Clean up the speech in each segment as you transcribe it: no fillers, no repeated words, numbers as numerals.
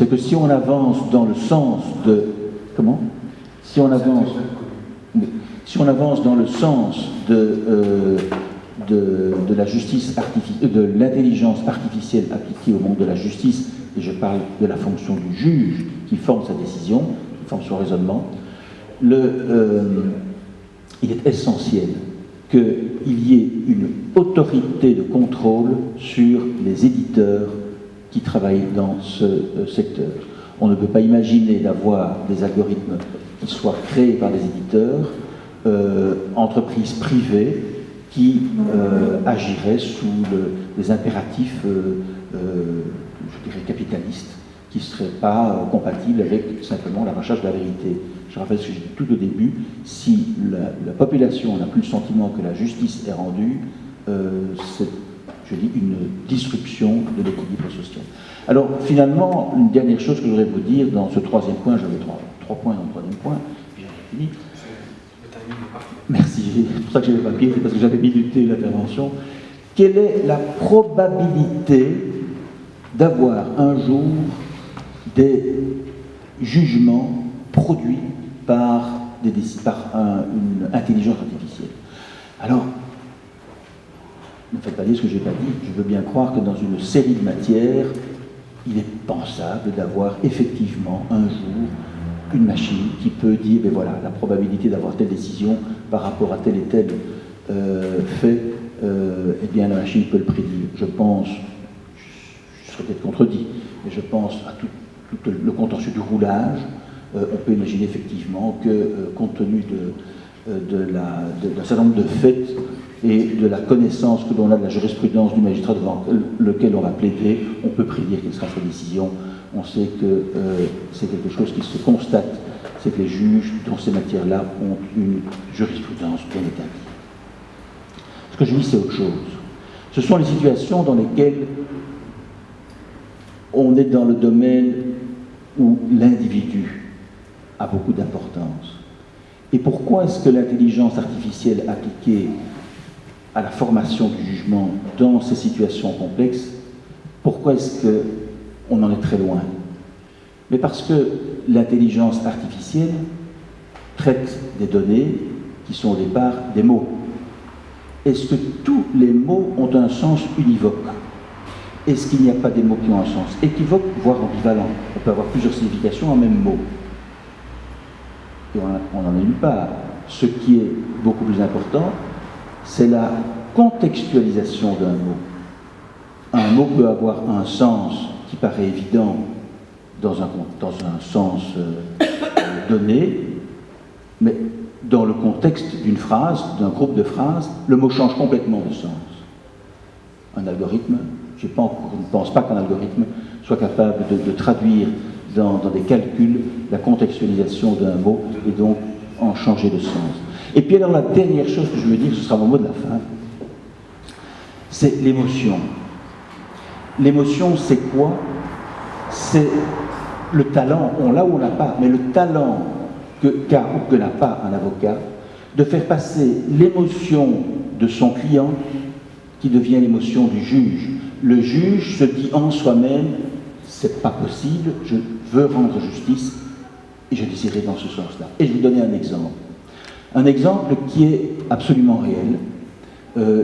c'est que si on avance dans le sens de... Comment ? Si on avance dans le sens de la justice de l'intelligence artificielle appliquée au monde de la justice, et je parle de la fonction du juge qui forme sa décision, qui forme son raisonnement, il est essentiel qu'il y ait une autorité de contrôle sur les éditeurs qui travaillent dans ce secteur. On ne peut pas imaginer d'avoir des algorithmes qui soient créés par des éditeurs, entreprises privées qui agiraient sous les impératifs, je dirais, capitalistes, qui ne seraient pas compatibles avec simplement la recherche de la vérité. Je rappelle ce que j'ai dit tout au début, si la population n'a plus le sentiment que la justice est rendue, c'est, je dis, une disruption de l'équilibre social. Alors, finalement, une dernière chose que je voudrais vous dire dans ce troisième point, j'avais trois points dans le troisième point, puis j'ai fini. Merci, c'est pour ça que j'ai le papier, c'est parce que j'avais minuté l'intervention. Quelle est la probabilité d'avoir un jour des jugements produits par une intelligence artificielle? Alors, ne faites pas dire ce que je n'ai pas dit, je veux bien croire que dans une série de matières, il est pensable d'avoir effectivement un jour une machine qui peut dire, ben voilà, la probabilité d'avoir telle décision par rapport à tel et tel fait, eh bien la machine peut le prédire. Je pense, je serais peut-être contredit, mais je pense à tout le contentieux du roulage. On peut imaginer effectivement que, compte tenu d'un certain nombre de faits et de la connaissance que l'on a de la jurisprudence du magistrat devant lequel on va plaider, on peut prédire quelle sera sa décision. On sait que c'est quelque chose qui se constate, c'est que les juges dans ces matières-là ont une jurisprudence bien établie. Ce que je dis, c'est autre chose. Ce sont les situations dans lesquelles on est dans le domaine où l'individu a beaucoup d'importance. Et pourquoi est-ce que l'intelligence artificielle appliquée à la formation du jugement dans ces situations complexes, pourquoi est-ce qu'on en est très loin? Mais parce que l'intelligence artificielle traite des données qui sont au départ des mots. Est-ce que tous les mots ont un sens univoque? Est-ce qu'il n'y a pas des mots qui ont un sens équivoque, voire ambivalent? On peut avoir plusieurs significations en même mot. Et on n'en est nulle part. Ce qui est beaucoup plus important, c'est la contextualisation d'un mot. Un mot peut avoir un sens qui paraît évident dans un sens donné, mais dans le contexte d'une phrase, d'un groupe de phrases, le mot change complètement de sens. Un algorithme, je ne pense pas qu'un algorithme soit capable de traduire dans des calculs la contextualisation d'un mot et donc en changer de sens. Et puis alors la dernière chose que je veux dire, ce sera mon mot de la fin, c'est l'émotion. L'émotion, c'est quoi? C'est le talent, on l'a ou on l'a pas, mais le talent qu'a ou que n'a pas un avocat, de faire passer l'émotion de son client qui devient l'émotion du juge. Le juge se dit en soi-même, c'est pas possible, je veux rendre justice et je déciderai dans ce sens-là. Et je vais vous donner un exemple. Un exemple qui est absolument réel.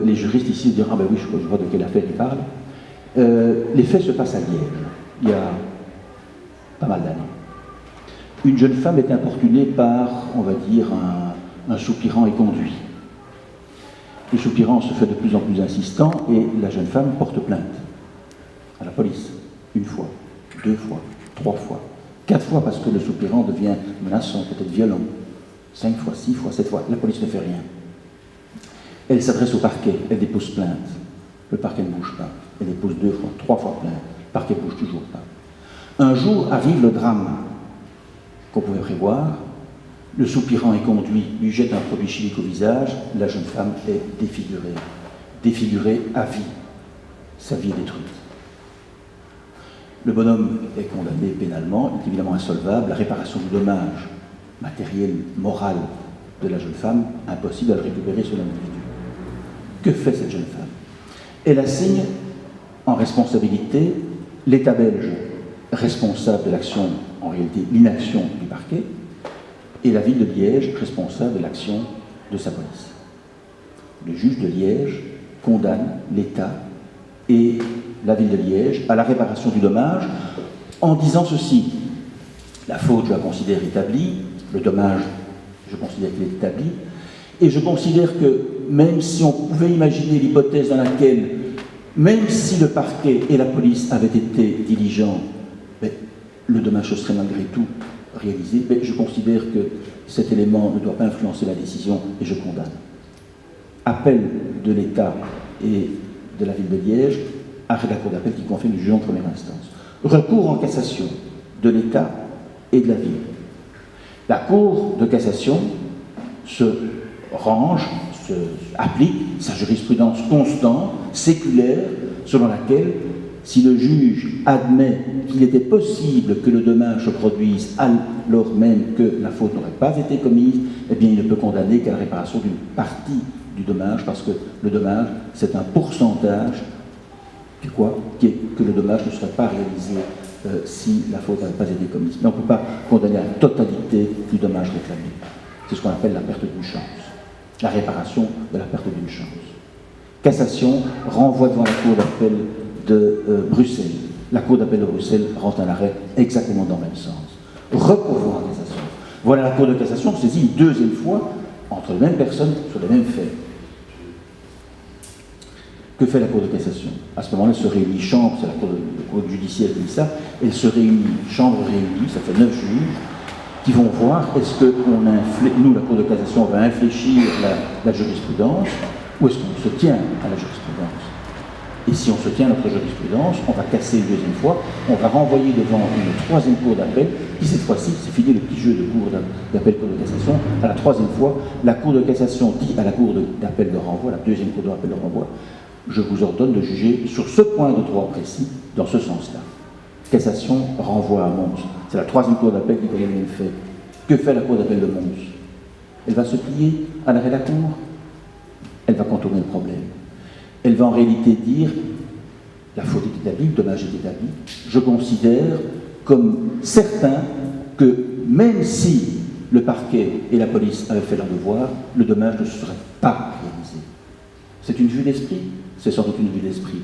Les juristes ici diront, ah ben oui, je vois de quelle affaire ils parlent. Les faits se passent à Liège, il y a pas mal d'années. Une jeune femme est importunée par, on va dire, un soupirant éconduit. Le soupirant se fait de plus en plus insistant et la jeune femme porte plainte à la police. Une fois, 2 fois, 3 fois, 4 fois parce que le soupirant devient menaçant, peut-être violent. 5 fois, 6 fois, 7 fois, la police ne fait rien. Elle s'adresse au parquet, elle dépose plainte. Le parquet ne bouge pas. Elle dépose 2 fois, 3 fois plainte. Le parquet ne bouge toujours pas. Un jour arrive le drame qu'on pouvait prévoir. Le soupirant est conduit, lui jette un produit chimique au visage. La jeune femme est défigurée. Défigurée à vie. Sa vie est détruite. Le bonhomme est condamné pénalement, il est évidemment insolvable. La réparation du dommage matériel, moral de la jeune femme, impossible à le récupérer sur l'individu. Que fait cette jeune femme? Elle assigne en responsabilité l'État belge responsable de l'action, en réalité l'inaction du parquet, et la ville de Liège responsable de l'action de sa police. Le juge de Liège condamne l'État et la ville de Liège à la réparation du dommage en disant ceci: la faute, je la considère établie, le dommage, je considère qu'il est établi, et je considère que même si on pouvait imaginer l'hypothèse dans laquelle, même si le parquet et la police avaient été diligents, le dommage serait malgré tout réalisé, je considère que cet élément ne doit pas influencer la décision et je condamne. Appel de l'État et de la ville de Liège, arrêt de la Cour d'appel qui confirme le jugement en première instance. Recours en cassation de l'État et de la ville. La Cour de cassation se range, applique sa jurisprudence constante, séculaire, selon laquelle, si le juge admet qu'il était possible que le dommage se produise alors même que la faute n'aurait pas été commise, eh bien il ne peut condamner qu'à la réparation d'une partie du dommage, parce que le dommage, c'est un pourcentage que le dommage ne serait pas réalisé si la faute n'avait pas été commise. Mais on ne peut pas condamner la totalité du dommage réclamé. C'est ce qu'on appelle la perte d'une chance, la réparation de la perte d'une chance. Cassation, renvoi devant la Cour d'appel de Bruxelles. La Cour d'appel de Bruxelles rend un arrêt exactement dans le même sens. Recours en cassation. Voilà la Cour de cassation saisie une deuxième fois entre les mêmes personnes sur les mêmes faits. Que fait la Cour de cassation? À ce moment-là, elle se réunit, chambre, c'est la Cour judiciaire qui dit ça, elle se réunit, chambre réunie, ça fait 9 juges, qui vont voir est-ce que nous, la Cour de cassation, on va infléchir la jurisprudence, ou est-ce qu'on se tient à la jurisprudence? Et si on se tient à notre jurisprudence, on va casser une deuxième fois, on va renvoyer devant une troisième Cour d'appel, qui cette fois-ci, c'est fini le petit jeu de Cour d'appel, Cour de cassation, à la troisième fois, la Cour de cassation dit à la Cour d'appel de renvoi, la deuxième Cour d'appel de renvoi, je vous ordonne de juger sur ce point de droit précis, dans ce sens-là. Cassation, renvoi à Mons. C'est la troisième Cour d'appel qui connaît le même fait. Que fait la Cour d'appel de Mons? Elle va se plier à l'arrêt de la Cour. Elle va contourner le problème. Elle va en réalité dire, la faute est établie, le dommage est établi. Je considère comme certain que même si le parquet et la police avaient fait leur devoir, le dommage ne se serait pas réalisé. C'est une vue d'esprit? C'est sans doute une vue d'esprit.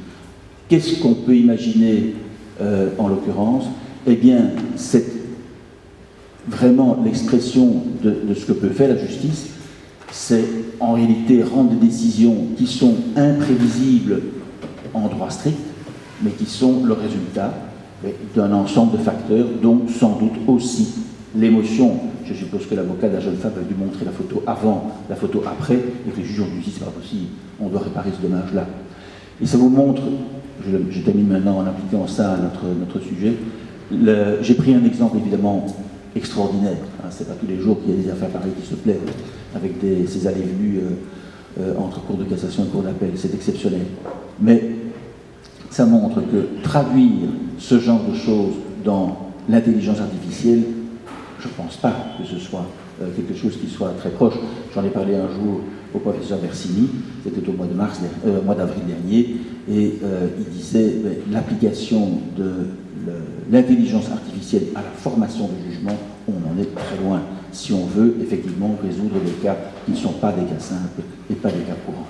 Qu'est-ce qu'on peut imaginer en l'occurrence? Eh bien, c'est vraiment l'expression de ce que peut faire la justice, c'est en réalité rendre des décisions qui sont imprévisibles en droit strict, mais qui sont le résultat d'un ensemble de facteurs, dont sans doute aussi l'émotion. Je suppose que l'avocat de la jeune femme a dû montrer la photo avant, la photo après, et que les juges ont dû dire c'est pas possible, on doit réparer ce dommage-là. Et ça vous montre, je termine maintenant en appliquant ça à notre sujet, j'ai pris un exemple évidemment extraordinaire, hein, c'est pas tous les jours qu'il y a des affaires pareilles qui se plaident, avec ces allées-venues entre cour de cassation et cour d'appel, c'est exceptionnel. Mais ça montre que traduire ce genre de choses dans l'intelligence artificielle, je ne pense pas que ce soit quelque chose qui soit très proche. J'en ai parlé un jour au professeur Versini, c'était au mois d'avril dernier, et il disait l'application de l'intelligence artificielle à la formation de jugement, on en est très loin, si on veut effectivement résoudre des cas qui ne sont pas des cas simples et pas des cas courants.